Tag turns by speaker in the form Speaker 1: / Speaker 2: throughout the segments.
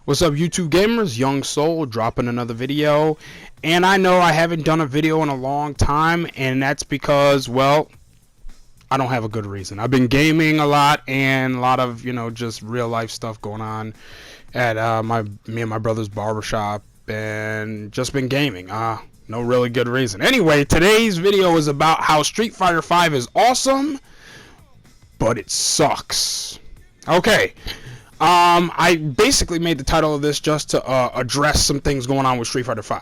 Speaker 1: What's up, YouTube gamers? Young Soul dropping another video, and I know I haven't done a video in a long time, and that's because, well, I don't have a good reason. I've been gaming a lot, and a lot of, just real life stuff going on at me and my brother's barbershop, and just been gaming. No really good reason. Anyway, today's video is about how Street Fighter V is awesome, but it sucks. Okay. I basically made the title of this just to address some things going on with Street Fighter V.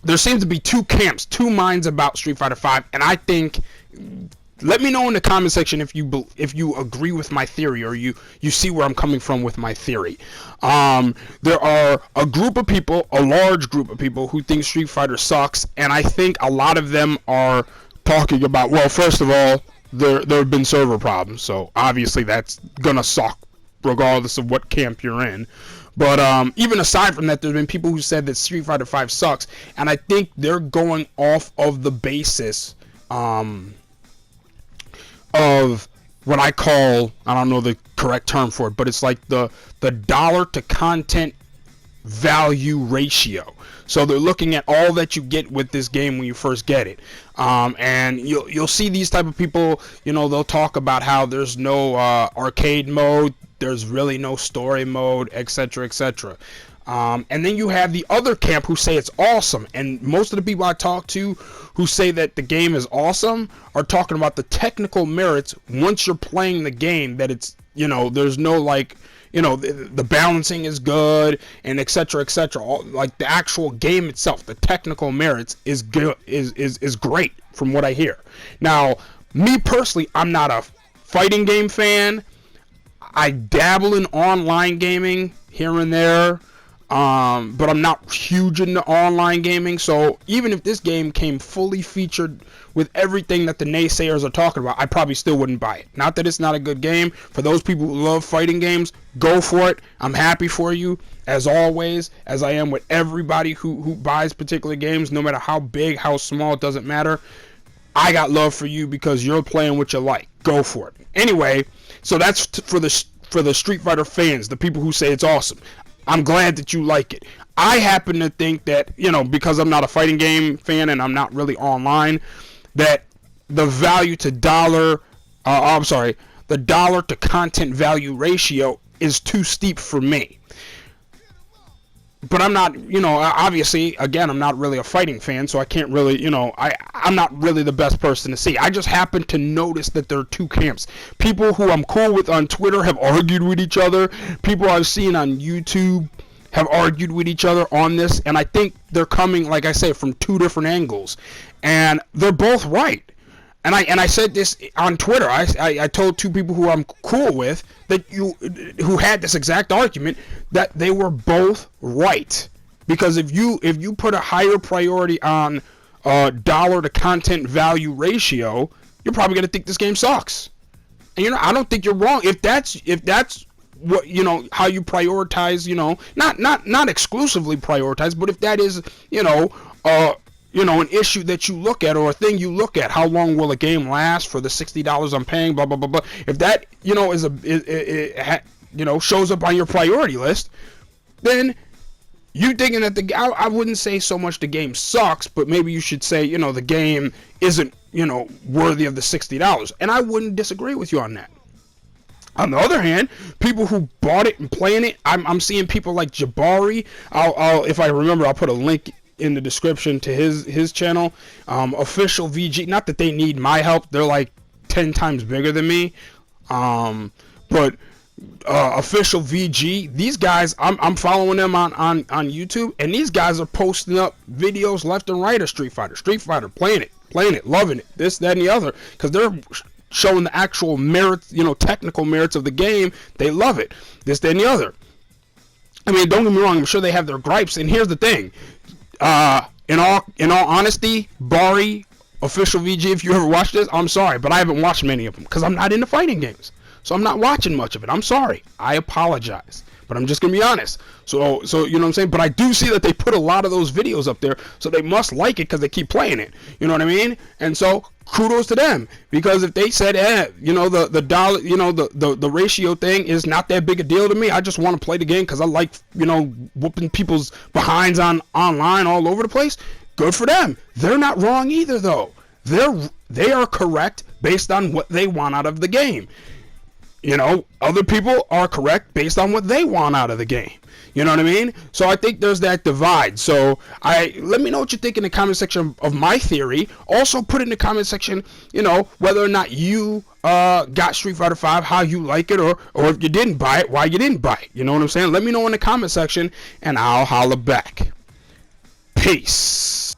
Speaker 1: There seems to be two camps, two minds about Street Fighter V, and I think, let me know in the comment section if you agree with my theory, or you see where I'm coming from with my theory. There are a group of people, a large group of people, who think Street Fighter sucks, and I think a lot of them are talking about, well, first of all, there have been server problems, so obviously that's gonna suck regardless of what camp you're in. But even aside from that, there's been people who said that Street Fighter V sucks, and I think they're going off of the basis of what I call, I don't know the correct term for it, but it's like the dollar to content value ratio. So they're looking at all that you get with this game when you first get it, and you'll see these type of people. They'll talk about how there's no arcade mode, there's really no story mode, etc., etc. And then you have the other camp who say it's awesome, and most of the people I talk to who say that the game is awesome are talking about the technical merits once you're playing the game, that it's, there's no like, the balancing is good, and etc., etc. Like the actual game itself, the technical merits is good, is great from what I hear. Now, me personally, I'm not a fighting game fan. I dabble in online gaming here and there, but I'm not huge into online gaming. So even if this game came fully featured with everything that the naysayers are talking about, I probably still wouldn't buy it. Not that it's not a good game. For those people who love fighting games, go for it. I'm happy for you, as always, as I am with everybody who buys particular games, no matter how big, how small, it doesn't matter. I got love for you because you're playing what you like. Go for it. Anyway, so that's for the Street Fighter fans, the people who say it's awesome. I'm glad that you like it. I happen to think that, because I'm not a fighting game fan and I'm not really online, that the value to dollar, the dollar to content value ratio is too steep for me. But I'm not, obviously, again, I'm not really a fighting fan, so I can't really, I'm not really the best person to see. I just happen to notice that there are two camps. People who I'm cool with on Twitter have argued with each other. People I've seen on YouTube have argued with each other on this, and I think they're coming, like I say, from two different angles, and they're both right. And I said this on Twitter. I told two people who I'm cool with that who had this exact argument, that they were both right. Because if you put a higher priority on dollar to content value ratio, you're probably gonna think this game sucks. And I don't think you're wrong. If that's what how you prioritize, not exclusively prioritize, but if that is an issue that you look at, or a thing you look at, how long will a game last for the $60 I'm paying, blah blah blah blah. If that shows up on your priority list, then you thinking that I wouldn't say so much the game sucks, but maybe you should say the game isn't worthy of the $60, and I wouldn't disagree with you on that. On the other hand, people who bought it and playing it, I'm seeing people like Jabari. I'll if I remember, I'll put a link in the description to his channel, Official VG. Not that they need my help, they're like 10 times bigger than me, but Official VG, these guys, I'm following them on YouTube, and these guys are posting up videos left and right of Street Fighter, playing it, loving it, this, that, and the other, because they're showing the actual merits, technical merits of the game. They love it, this, that, and the other. I mean, don't get me wrong, I'm sure they have their gripes, and here's the thing. In all honesty, Bari, Official VG, if you ever watched this, I'm sorry, but I haven't watched many of them because I'm not into fighting games, so I'm not watching much of it. I'm sorry, I apologize, But I'm just gonna be honest. So you know what I'm saying? But I do see that they put a lot of those videos up there, so they must like it because they keep playing it. You know what I mean? And so kudos to them, because if they said, you know, the dollar, you know, the ratio thing is not that big a deal to me. I just want to play the game because I like, you know, whooping people's behinds online all over the place. Good for them. They're not wrong either, though. They are correct based on what they want out of the game. You know, other people are correct based on what they want out of the game. You know what I mean? So I think there's that divide. So let me know what you think in the comment section of my theory. Also put in the comment section, you know, whether or not you got Street Fighter V, how you like it, or if you didn't buy it, why you didn't buy it. You know what I'm saying? Let me know in the comment section, and I'll holla back. Peace.